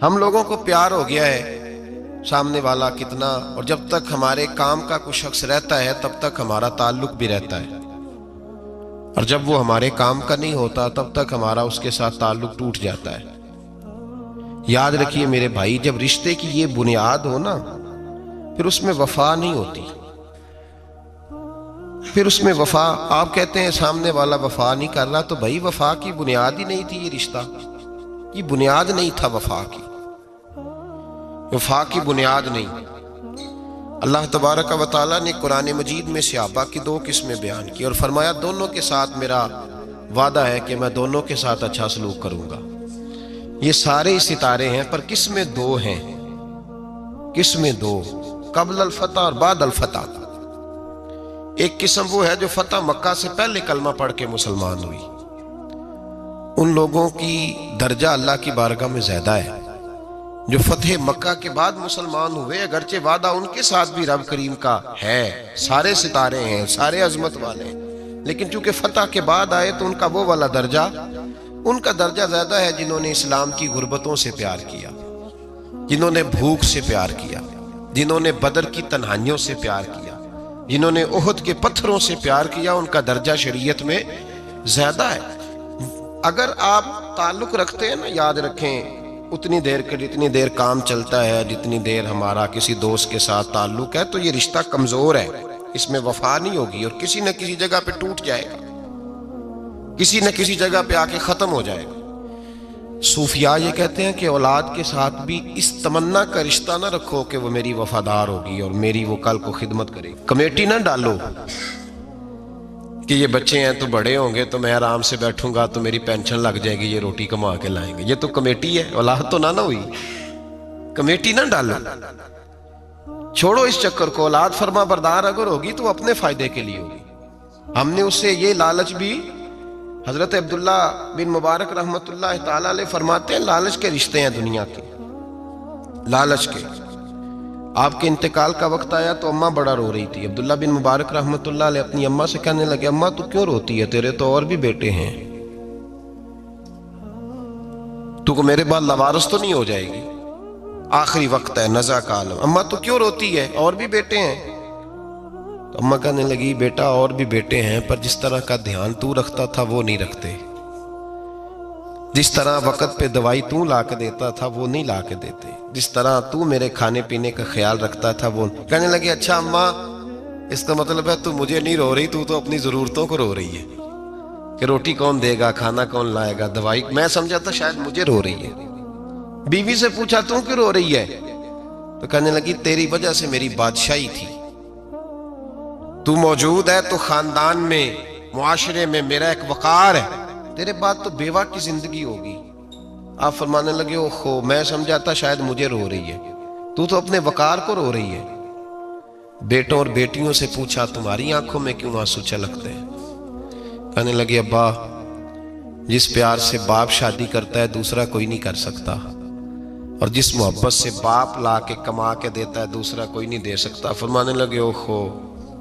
ہم لوگوں کو پیار ہو گیا ہے سامنے والا کتنا، اور جب تک ہمارے کام کا کوئی شخص رہتا ہے تب تک ہمارا تعلق بھی رہتا ہے، اور جب وہ ہمارے کام کا نہیں ہوتا تب تک ہمارا اس کے ساتھ تعلق ٹوٹ جاتا ہے۔ یاد رکھیے میرے بھائی، جب رشتے کی یہ بنیاد ہو نا، پھر اس میں وفا نہیں ہوتی، پھر اس میں وفا، آپ کہتے ہیں سامنے والا وفا نہیں کر رہا، تو بھائی وفا کی بنیاد ہی نہیں تھی یہ رشتہ، یہ بنیاد نہیں تھا وفا کی، وفا کی بنیاد نہیں۔ اللہ تبارک و تعالیٰ نے قرآن مجید میں صحابہ کی دو قسمیں بیان کی اور فرمایا دونوں کے ساتھ میرا وعدہ ہے کہ میں دونوں کے ساتھ اچھا سلوک کروں گا۔ یہ سارے ستارے ہیں پر قسمیں دو ہیں، قسمیں دو، قبل الفتح اور بعد الفتح۔ ایک قسم وہ ہے جو فتح مکہ سے پہلے کلمہ پڑھ کے مسلمان ہوئی، ان لوگوں کی درجہ اللہ کی بارگاہ میں زیادہ ہے۔ جو فتح مکہ کے بعد مسلمان ہوئے، اگرچہ وعدہ ان کے ساتھ بھی رب کریم کا ہے، سارے ستارے ہیں، سارے عظمت والے ہیں، لیکن چونکہ فتح کے بعد آئے تو ان کا وہ والا درجہ، ان کا درجہ زیادہ ہے جنہوں نے اسلام کی غربتوں سے پیار کیا، جنہوں نے بھوک سے پیار کیا، جنہوں نے بدر کی تنہائیوں سے پیار کیا، جنہوں نے احد کے پتھروں سے پیار کیا، ان کا درجہ شریعت میں زیادہ ہے۔ اگر آپ تعلق رکھتے ہیں نا، یاد رکھیں اتنی دیر کے جتنی دیر کام چلتا ہے، جتنی دیر ہمارا کسی دوست کے ساتھ تعلق ہے، تو یہ رشتہ کمزور ہے، اس میں وفا نہیں ہوگی، اور کسی نہ کسی جگہ پہ ٹوٹ جائے گا، کسی نہ کسی جگہ پہ آ کے ختم ہو جائے گا۔ صوفیاء یہ کہتے ہیں کہ اولاد کے ساتھ بھی اس تمنا کا رشتہ نہ رکھو کہ وہ میری وفادار ہوگی اور میری وہ کل کو خدمت کرے گی۔ کمیٹی نہ ڈالو کہ یہ بچے ہیں تو بڑے ہوں گے تو میں آرام سے بیٹھوں گا تو میری پینشن لگ جائے گی، یہ روٹی کما کے لائیں گے، یہ تو کمیٹی ہے، اولاد تو نہ ہوئی، کمیٹی نہ ڈالو، چھوڑو اس چکر کو۔ اولاد فرما بردار اگر ہوگی تو اپنے فائدے کے لیے ہوگی۔ ہم نے اس سے یہ لالچ بھی، حضرت عبداللہ بن مبارک رحمت اللہ تعالیٰ علیہ فرماتے ہیں لالچ کے رشتے ہیں دنیا کے، لالچ کے۔ آپ کے انتقال کا وقت آیا تو اماں بڑا رو رہی تھی، عبداللہ بن مبارک رحمت اللہ علیہ اپنی اماں سے کہنے لگے اماں تو کیوں روتی ہے، تیرے تو اور بھی بیٹے ہیں، تو کو میرے بعد لوارث تو نہیں ہو جائے گی، آخری وقت ہے، نزع کا عالم، اماں تو کیوں روتی ہے، اور بھی بیٹے ہیں؟ تو اماں کہنے لگی بیٹا اور بھی بیٹے ہیں پر جس طرح کا دھیان تو رکھتا تھا وہ نہیں رکھتے، جس طرح وقت پہ دوائی تو لا کے دیتا تھا وہ نہیں لا کے دیتے، جس طرح تو میرے کھانے پینے کا خیال رکھتا تھا وہ۔ کہنے لگے اچھا اماں اس کا مطلب ہے تو مجھے نہیں رو رہی، تو اپنی ضرورتوں کو رو رہی ہے کہ روٹی کون دے گا، کھانا کون لائے گا، دوائی، میں سمجھا تھا شاید مجھے رو رہی ہے۔ بیوی سے پوچھا تو کیوں رو رہی ہے، تو کہنے لگی تیری وجہ سے میری بادشاہی تھی، تو موجود ہے تو خاندان میں، معاشرے میں میرا ایک وقار ہے، تیرے بعد تو بیوہ کی زندگی ہوگی۔ آپ فرمانے لگے اوہو میں سمجھا تھا شاید مجھے رو رہی ہے، تو اپنے وقار کو رو رہی ہے۔ بیٹوں اور بیٹیوں سے پوچھا تمہاری آنکھوں میں کیوں آنسو چھلکتے ہیں، کہنے لگے ابا جس پیار سے باپ شادی کرتا ہے دوسرا کوئی نہیں کر سکتا، اور جس محبت سے باپ لا کے کما کے دیتا ہے دوسرا کوئی نہیں دے سکتا۔ فرمانے لگے اوہو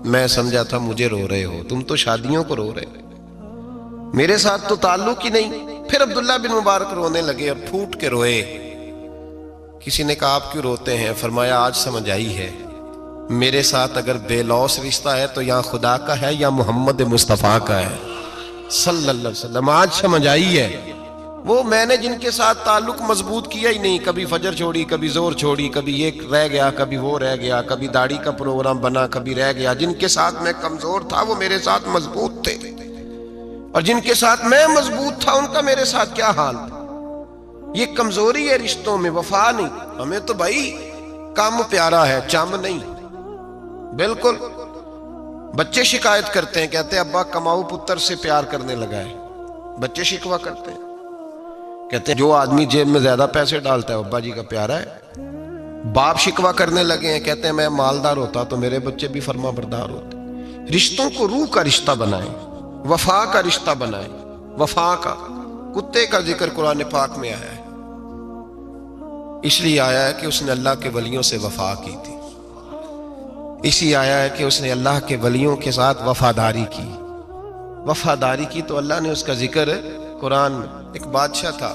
میں سمجھا تھا مجھے رو رہے ہو، تم تو شادیوں کو رو رہے ہو، میرے ساتھ تو تعلق ہی نہیں۔ پھر عبداللہ بن مبارک رونے لگے اور پھوٹ کے روئے۔ کسی نے کہا آپ کیوں روتے ہیں، فرمایا آج سمجھ آئی ہے میرے ساتھ اگر بے لوث رشتہ ہے تو یا خدا کا ہے یا محمد مصطفیٰ کا ہے صلی اللہ علیہ وسلم، آج سمجھ آئی ہے۔ وہ میں نے جن کے ساتھ تعلق مضبوط کیا ہی نہیں، کبھی فجر چھوڑی، کبھی زور چھوڑی، کبھی یہ رہ گیا، کبھی وہ رہ گیا، کبھی داڑھی کا پروگرام بنا، کبھی رہ گیا، جن کے ساتھ میں کمزور تھا وہ میرے ساتھ مضبوط تھے، اور جن کے ساتھ میں مضبوط تھا ان کا میرے ساتھ کیا حال تھا۔ یہ کمزوری ہے رشتوں میں، وفا نہیں۔ ہمیں تو بھائی کام پیارا ہے، چم نہیں، بالکل۔ بچے شکایت کرتے ہیں، کہتے ہیں ابا کماؤ پتر سے پیار کرنے لگا ہے، بچے شکوہ کرتے ہیں، کہتے ہیں جو آدمی جیب میں زیادہ پیسے ڈالتا ہے ابا جی کا پیارا ہے۔ باپ شکوہ کرنے لگے ہیں، کہتے ہیں میں مالدار ہوتا تو میرے بچے بھی فرما بردار ہوتے۔ رشتوں کو روح کا رشتہ بنائیں، وفا کا رشتہ بنائیں، وفا کا۔ کتے کا ذکر قرآن پاک میں آیا ہے، اس لیے آیا ہے کہ اس نے اللہ کے ولیوں سے وفا کی تھی، اسی آیا ہے کہ اس نے اللہ کے ولیوں کے ساتھ وفاداری کی، وفاداری کی تو اللہ نے اس کا ذکر قرآن میں۔ ایک بادشاہ تھا،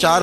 4,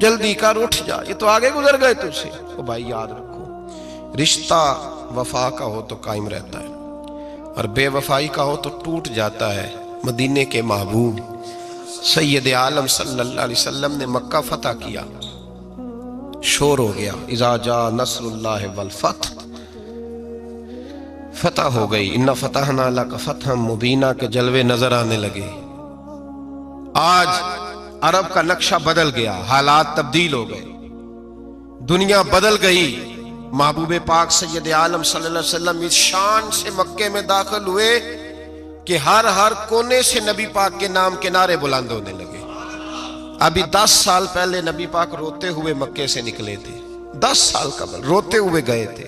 جلدی کر اٹھ جا، یہ تو آگے گزر گئے تجھ سے۔ تو بھائی یاد رکھو، رشتہ وفا کا ہو تو قائم رہتا ہے، اور بے وفائی کا ہو تو ٹوٹ جاتا ہے۔ مدینے کے محبوب سید عالم صلی اللہ علیہ وسلم نے مکہ فتح کیا، شور ہو گیا، اذا جاء نصر اللہ والفتح، فتح ہو گئی، انا فتحنا لک فتحا مبینا کے جلوے نظر آنے لگے۔ آج عرب کا نقشہ بدل گیا، حالات تبدیل ہو گئے، دنیا بدل گئی۔ محبوب پاک سید عالم صلی اللہ علیہ وسلم اس شان سے مکے میں داخل ہوئے کہ ہر کونے سے نبی پاک کے نام کے نعرے بلند ہونے لگے۔ ابھی 10 سال پہلے نبی پاک روتے ہوئے مکے سے نکلے تھے، 10 سال قبل روتے ہوئے گئے تھے،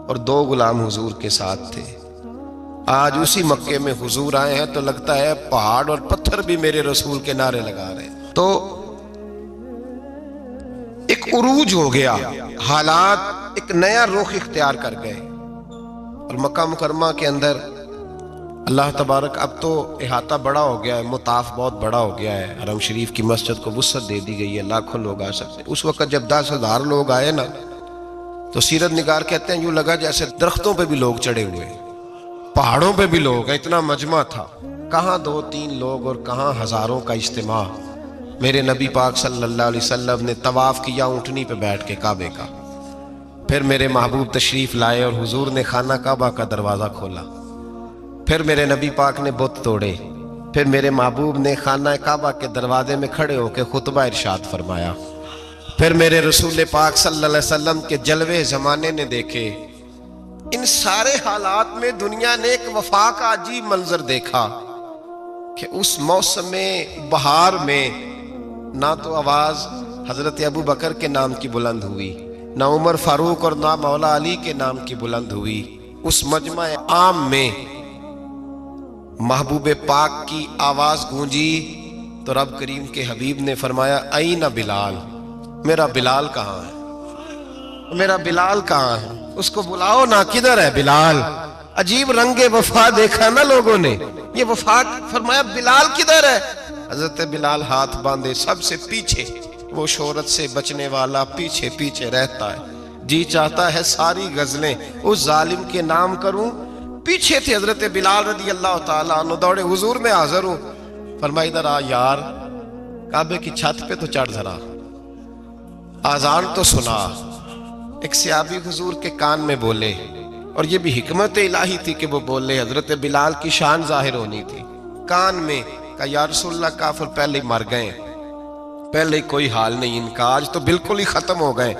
اور 2 غلام حضور کے ساتھ تھے۔ آج اسی مکے میں حضور آئے ہیں تو لگتا ہے پہاڑ اور پتھر بھی میرے رسول کے نعرے لگا رہے ہیں۔ تو ایک عروج ہو گیا، حالات ایک نیا رخ اختیار کر گئے، اور مکہ مکرمہ کے اندر اللہ تبارک اب تو احاطہ بڑا ہو گیا ہے، مطاف بہت بڑا ہو گیا ہے، حرم شریف کی مسجد کو وسعت دے دی گئی ہے، لاکھوں لوگ آ سکتے ہیں۔ اس وقت جب 10,000 لوگ آئے نا تو سیرت نگار کہتے ہیں یوں لگا جیسے درختوں پہ بھی لوگ چڑھے ہوئے، پہاڑوں پہ بھی لوگ ہیں، اتنا مجمع تھا۔ کہاں 2-3 لوگ اور کہاں ہزاروں کا اجتماع۔ میرے نبی پاک صلی اللہ علیہ وسلم نے طواف کیا اونٹنی پہ بیٹھ کے کعبے کا، پھر میرے محبوب تشریف لائے اور حضور نے خانہ کعبہ کا دروازہ کھولا، پھر میرے نبی پاک نے بت توڑے، پھر میرے محبوب نے خانہ کعبہ کے دروازے میں کھڑے ہو کے خطبہ ارشاد فرمایا، پھر میرے رسول پاک صلی اللہ علیہ وسلم کے جلوے زمانے نے دیکھے۔ ان سارے حالات میں دنیا نے ایک وفا کا عجیب منظر دیکھا کہ اس موسم بہار میں نہ تو آواز حضرت ابو بکر کے نام کی بلند ہوئی، نہ عمر فاروق اور نہ مولا علی کے نام کی بلند ہوئی۔ اس مجمع عام میں محبوب پاک کی آواز گونجی تو رب کریم کے حبیب نے فرمایا این بلال، میرا بلال کہاں ہے، میرا بلال کہاں ہے، اس کو بلاؤ نا، کدھر ہے بلال۔ عجیب رنگ وفا دیکھا نا لوگوں نے، یہ وفا فرمایا بلال کدھر ہے۔ حضرت بلال ہاتھ باندھے سب سے پیچھے، وہ شہرت سے بچنے والا پیچھے پیچھے رہتا ہے، جی چاہتا ہے ساری غزلیں اس ظالم کے نام کروں۔ پیچھے تھے حضرت بلال رضی اللہ تعالیٰ عنہ، دوڑے حضور میں حاضر ہوں، فرمائی ادھر آ یار، کعبے کی چھت پہ تو چڑھ ذرا، آذان تو سنا۔ ایک صحابی حضور کے کان میں بولے، اور یہ بھی حکمت الہی تھی کہ وہ بولے، حضرت بلال کی شان ظاہر ہونی تھی، کان میں کہا یا رسول اللہ کافر پہلے ہی مر گئے، پہلے ہی کوئی حال نہیں ان کا، آج تو بالکل ہی ختم ہو گئے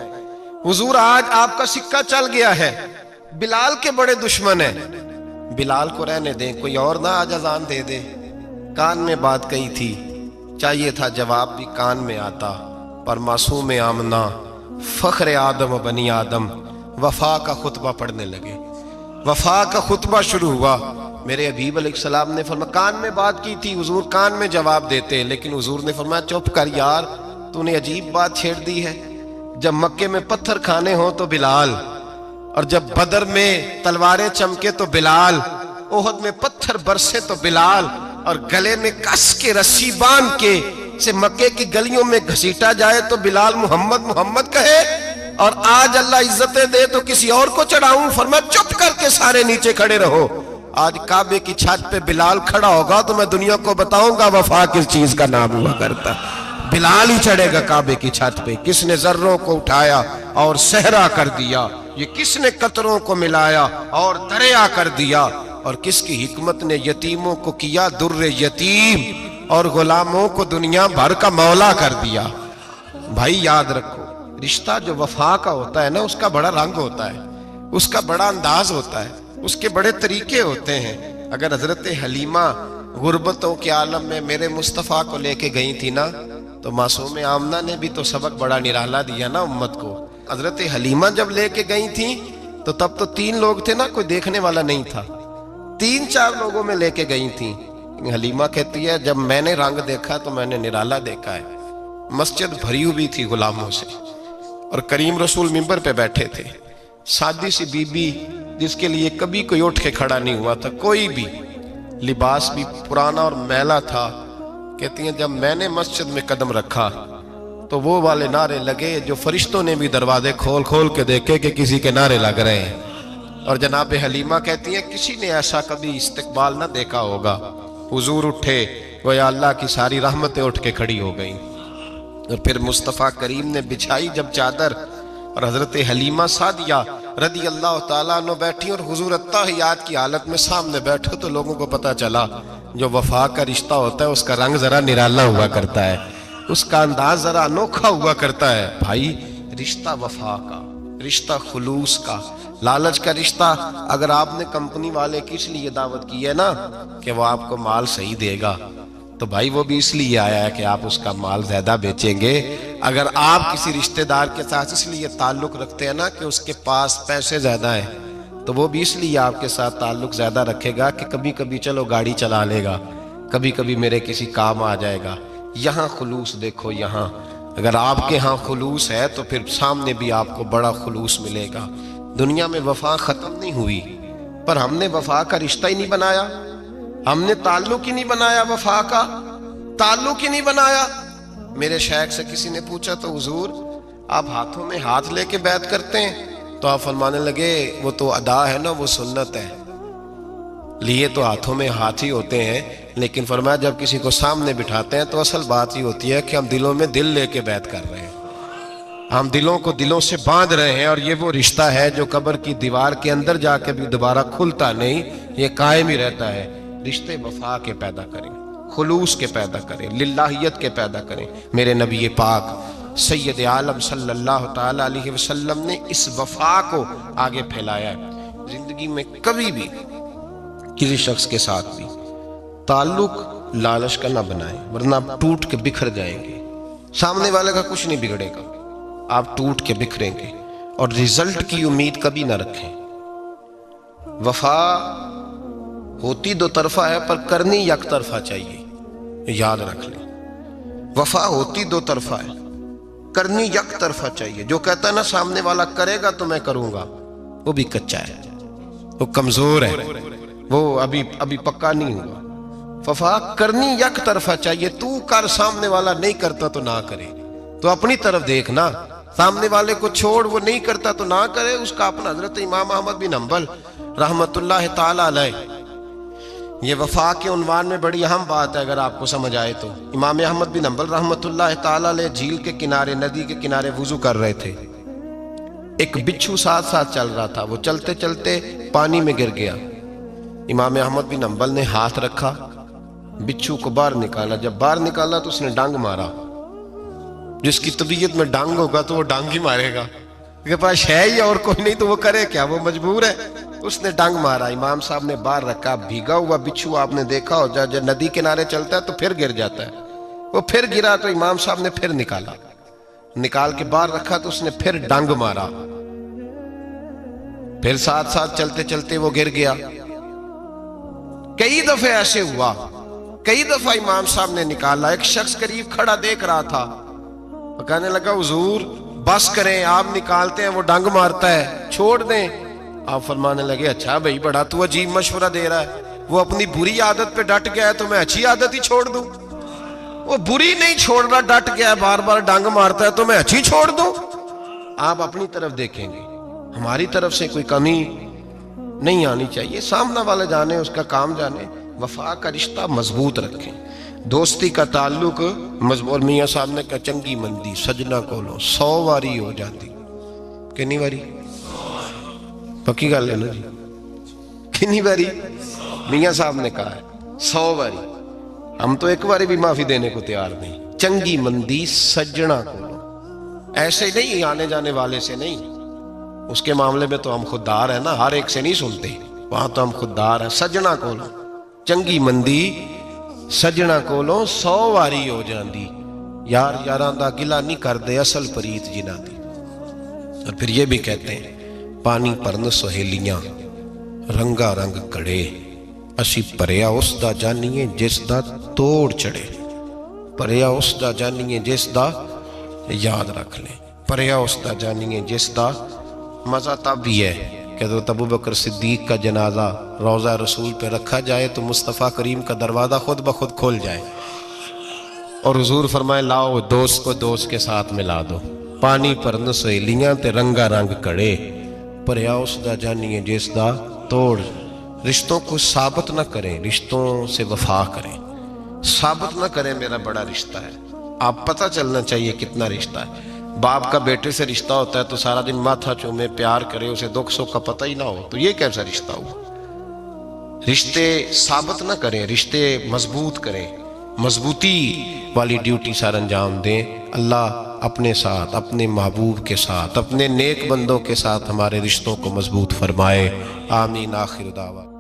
حضور، آج آپ کا سکہ چل گیا ہے، بلال کے بڑے دشمن ہیں، بلال کو رہنے دیں، کوئی اور نہ آج اذان دے دے۔ کان میں بات کہی تھی، چاہیے تھا جواب بھی کان میں آتا، پر معصوم آمنہ فخر آدم و بنی آدم وفا کا خطبہ پڑھنے لگے، وفا کا خطبہ شروع ہوا۔ میرے حبیب علیہ السلام نے فرمایا کان میں بات کی تھی، حضور کان میں جواب دیتے، لیکن حضور نے فرمایا چپ کر یار، تو نے عجیب بات چھیڑ دی ہے، جب مکے میں پتھر کھانے ہوں تو بلال، اور جب بدر میں تلواریں چمکے تو بلال، احد میں پتھر برسے تو بلال، اور گلے میں کس کے رسی باندھ کے سے مکے کی گلیوں میں گھسیٹا جائے تو بلال محمد محمد کہے، اور آج اللہ عزتیں دے تو کسی اور کو چڑھاؤں، فرمایا چپ کر کے سارے نیچے کھڑے رہو۔ آج کعبے کی چھت پہ بلال کھڑا ہوگا تو میں دنیا کو بتاؤں گا وفا کس چیز کا نام ہوا کرتا، بلال ہی چڑھے گا کعبے کی چھت پہ۔ کس نے ذروں کو اٹھایا اور صحرا کر دیا، یہ کس نے قطروں کو ملایا اور دریا کر دیا، اور کس کی حکمت نے یتیموں کو کیا در یتیم اور غلاموں کو دنیا بھر کا مولا کر دیا۔ بھائی یاد رکھو، رشتہ جو وفا کا ہوتا ہے نا، اس کا بڑا رنگ ہوتا ہے، اس کا بڑا انداز ہوتا ہے، اس کے بڑے طریقے ہوتے ہیں۔ اگر حضرت حلیمہ غربتوں کے عالم میں میرے مصطفیٰ کو لے کے گئی تھی نا، تو معصوم آمنہ نے بھی تو سبق بڑا نرالا دیا نا امت کو۔ حضرت حلیمہ جب لے کے گئی تھی تو تب تو 3 لوگ تھے نا، کوئی دیکھنے والا نہیں تھا، 3-4 لوگوں میں لے کے گئی تھی۔ حلیمہ کہتی ہے جب میں نے رنگ دیکھا تو میں نے نرالا دیکھا ہے، مسجد بھری ہوئی تھی غلاموں سے، اور کریم رسول منبر پہ بیٹھے تھے، سادی سی بی بی جس کے لیے کبھی کوئی اٹھ کے کھڑا نہیں ہوا تھا، کوئی بھی، لباس بھی پرانا اور میلا تھا، کہتی ہیں جب میں نے مسجد میں قدم رکھا تو وہ والے نعرے لگے جو فرشتوں نے بھی دروازے کھول کھول کے دیکھے کہ کسی کے نعرے لگ رہے ہیں. اور جناب حلیمہ کہتی ہیں کسی نے ایسا کبھی استقبال نہ دیکھا ہوگا. حضور اٹھے گویا اللہ کی ساری رحمتیں اٹھ کے کھڑی ہو گئیں. اور پھر مصطفیٰ کریم نے بچھائی جب چادر اور حضرت حلیمہ سعدیہ رضی اللہ تعالیٰ عنہ بیٹھی اور حضور التحیات کی حالت میں سامنے بیٹھے تو لوگوں کو پتا چلا جو وفا کا رشتہ ہوتا ہے اس کا رنگ ذرا نرالا ہوا کرتا ہے, اس کا انداز ذرا انوکھا ہوا کرتا ہے. بھائی رشتہ وفا کا, رشتہ خلوص کا, لالچ کا رشتہ. اگر آپ نے کمپنی والے کی اس لیے دعوت کی ہے نا کہ وہ آپ کو مال صحیح دے گا تو بھائی وہ بھی اس لیے آیا ہے کہ آپ اس کا مال زیادہ بیچیں گے. اگر آپ کسی رشتہ دار کے ساتھ اس لیے تعلق رکھتے ہیں نا کہ اس کے پاس پیسے زیادہ ہیں تو وہ بھی اس لیے آپ کے ساتھ تعلق زیادہ رکھے گا کہ کبھی کبھی چلو گاڑی چلا لے گا, کبھی کبھی میرے کسی کام آ جائے گا. یہاں خلوص دیکھو, یہاں اگر آپ کے ہاں خلوص ہے تو پھر سامنے بھی آپ کو بڑا خلوص ملے گا. دنیا میں وفا ختم نہیں ہوئی پر ہم نے وفا کا رشتہ ہی نہیں بنایا, ہم نے تعلق ہی نہیں بنایا, وفا کا تعلق ہی نہیں بنایا. میرے شیخ سے کسی نے پوچھا تو حضور آپ ہاتھوں میں ہاتھ لے کے بیعت کرتے ہیں؟ تو آپ فرمانے لگے وہ تو ادا ہے نا, وہ سنت ہے. لیے تو ہاتھوں میں ہاتھ ہی ہوتے ہیں لیکن فرمایا جب کسی کو سامنے بٹھاتے ہیں تو اصل بات ہی ہوتی ہے کہ ہم دلوں میں دل لے کے بیعت کر رہے ہیں, ہم دلوں کو دلوں سے باندھ رہے ہیں. اور یہ وہ رشتہ ہے جو قبر کی دیوار کے اندر جا کے بھی دوبارہ کھلتا نہیں, یہ قائم ہی رہتا ہے. رشتے وفا کے پیدا کریں, خلوص کے پیدا کریں, للہیت کے پیدا کریں. میرے نبی پاک سید عالم صلی اللہ تعالیٰ علیہ وسلم نے اس وفا کو آگے پھیلایا ہے. زندگی میں کبھی بھی کسی شخص کے ساتھ بھی تعلق لالچ کا نہ بنائیں ورنہ آپ ٹوٹ کے بکھر جائیں گے. سامنے والے کا کچھ نہیں بگڑے گا, آپ ٹوٹ کے بکھریں گے. اور رزلٹ کی امید کبھی نہ رکھیں. وفا ہوتی دو طرفہ ہے پر کرنی یک طرفہ چاہیے, یاد رکھ لیں. وفا ہوتی دو طرفہ ہے, کرنی یک طرفہ چاہیے. جو کہتا ہے نا سامنے والا کرے گا تو میں کروں گا, وہ بھی کچا ہے, وہ کمزور ہے, وہ ابھی پکا نہیں ہوا. وفا کرنی یک طرفہ چاہیے. تو کر, سامنے والا نہیں کرتا تو نہ کرے. تو اپنی طرف دیکھنا, سامنے والے کو چھوڑ, وہ نہیں کرتا تو نہ کرے. اس کا اپنا حضرت امام احمد بن حنبل رحمت اللہ تعالی علیہ, یہ وفا کے عنوان میں بڑی اہم بات ہے اگر آپ کو سمجھ آئے تو. امام احمد بن حنبل رحمت اللہ تعالی علیہ جھیل کے کنارے, ندی کے کنارے وضو کر رہے تھے. ایک بچھو ساتھ ساتھ چل رہا تھا, وہ چلتے چلتے پانی میں گر گیا. امام احمد بن حنبل نے ہاتھ رکھا, بچھو کو باہر نکالا. جب باہر نکالا تو اس نے ڈانگ مارا. جس کی طبیعت میں ڈانگ ہوگا تو وہ ڈانگ ہی مارے گا, کے پاس ہے ہی اور کوئی نہیں تو وہ کرے کیا, وہ مجبور ہے. اس نے ڈانگ مارا, امام صاحب نے باہر رکھا. بھیگا ہوا بچھو آپ نے دیکھا ہو جب ندی کنارے چلتا ہے تو پھر گر جاتا ہے. وہ پھر گرا تو امام صاحب نے پھر نکال کے باہر رکھا تو اس نے پھر ڈانگ مارا. پھر ساتھ ساتھ چلتے چلتے وہ گر گیا. کئی دفعے ایسے ہوا, کئی دفعہ امام صاحب نے نکالا. ایک شخص قریب کھڑا دیکھ رہا تھا, وہ کہنے لگا حضور بس کریں, آپ نکالتے ہیں وہ ڈانگ مارتا ہے, چھوڑ دیں. آپ فرمانے لگے اچھا بھائی بڑا تو عجیب مشورہ دے رہا ہے, وہ اپنی بری عادت پہ ڈٹ گیا ہے تو میں اچھی عادت ہی چھوڑ دوں. وہ بری نہیں چھوڑ رہا, ڈٹ گیا ہے, بار بار ڈانگ مارتا ہے تو میں اچھی چھوڑ دوں. آپ اپنی طرف دیکھیں گے, ہماری طرف سے کوئی کمی نہیں آنی چاہیے. سامنا والا جانے, اس کا کام جانے. وفا کا رشتہ مضبوط رکھیں, دوستی کا تعلق مضبوط. میاں صاحب نے کہا چنگی مندی سجنا کولو 100 واری ہو جاتی. کنی واری پکی گل ہے نا جی, کنی باری میاں صاحب نے کہا ہے 100 باری. ہم تو ایک باری بھی معافی دینے کو تیار نہیں. چنگی مندی سجنا کو, ایسے نہیں آنے جانے والے سے نہیں. اس کے معاملے میں تو ہم خوددار ہیں نا, ہر ایک سے نہیں سنتے, وہاں تو ہم خوددار ہیں. سجنا کو چنگی مندی سجنا کولوں 100 واری ہو جاندی. یار یاراں دا گلا نہیں کر دے اصل پریت جنہ دی. اور پھر یہ بھی کہتے ہیں پانی پرن سہیلیاں رنگا رنگ کڑے, اسی پریا اس دا جانیے جس دا توڑ چڑھے. پریا اس دا جانیے جس دا, یاد رکھ لیں, پریا اس دا جانیے جس دا. مزہ تب بھی ہے کہ حضرت ابوبکر صدیق کا جنازہ روضہ رسول پہ رکھا جائے تو مصطفیٰ کریم کا دروازہ خود بخود کھول جائے. اور حضور فرمائے لاؤ دوست کو دوست کے ساتھ ملا دو، پانی پر نہ سہیلیاں تے رنگا رنگ کڑے، پریا اس دا جانیے جس دا توڑ۔ رشتوں کو ثابت نہ کریں، رشتوں سے وفا کریں، ثابت نہ کریں میرا بڑا رشتہ ہے۔ آپ پتہ چلنا چاہیے کتنا رشتہ ہے۔ باپ کا بیٹے سے رشتہ ہوتا ہے تو سارا دن ماتھا چومے، پیار کرے، اسے دکھ سکھ کا پتہ ہی نہ ہو، تو یہ کیسا رشتہ ہوا؟ رشتے ثابت نہ کریں، رشتے مضبوط کریں، مضبوطی والی ڈیوٹی سر انجام دیں۔ اللہ اپنے ساتھ، اپنے محبوب کے ساتھ، اپنے نیک بندوں کے ساتھ ہمارے رشتوں کو مضبوط فرمائے، آمین۔ آخر دعویٰ